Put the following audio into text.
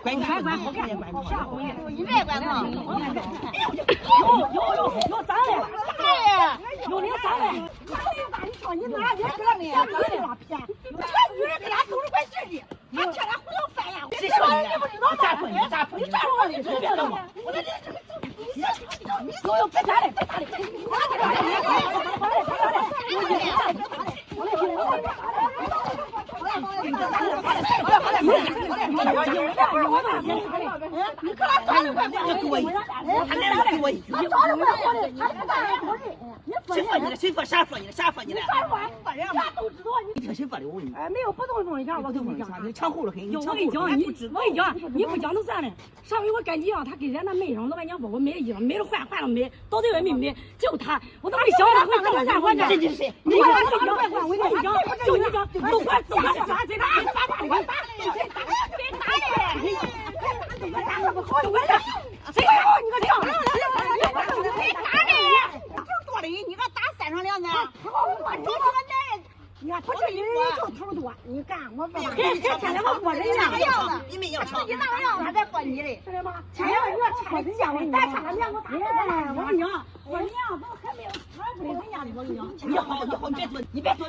管好看也管不好。你别管他。有脏的，有领脏的。你说你哪人个呢？咱这拉偏，这女人跟俺都是管事的，还天天胡闹翻呀！谁说你的？咋说你？咋说你？咋说你？别动我！我这有别打的，别打的！你可拉倒了，快就给我一句，他来了给我一句。谁说你的？谁说啥说你的？啥说你的？啥都知道你听谁说的？我问你。没有不动风向，我跟你讲，你抢后了很。我跟你讲，你不讲都算了。上回我跟你讲，他给人家媒上老板娘说我买衣裳，买了换了没，到最后没买，就他，我都没想他会这么干我呢。这是谁？你看我跟你讲，就你讲，都管啥谁打谁打谁打谁打你个娘！谁打的？头多的，你个打3双2子，我找几个男人。你看他这人就头多，你干我不还天天我说人那个样子，你们要抢，自己那个样子还在说你嘞，知道吗？前两个月差人家的，咱差了2个打人。我跟你讲，我娘都还没有传出来人家的，我跟你讲。你好，别说，你别说。